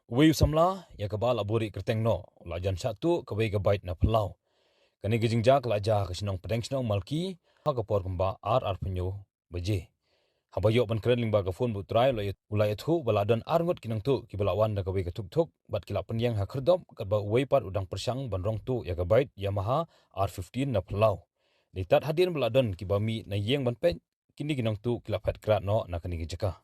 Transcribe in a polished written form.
Wei samla ya kabal aburi kerteng no lajan satu kawei gabait na pelau. Kani gijingjak laja kesinong pedengsinong malki ha kapor kemba ar penyo beje. Habayok ban keren lingba gafon butrai ulai ethu baladon arngot kinang tu kibalawan da kawei ketuk tuk bat kilap penyang ha kerdop katba wei pat udang persang banrong tu ya gabait Yamaha R15 na pelau. Litat hadir baladon kibami na yeng ban pen kini kinang tu kilap hat krat no na kani gijaka.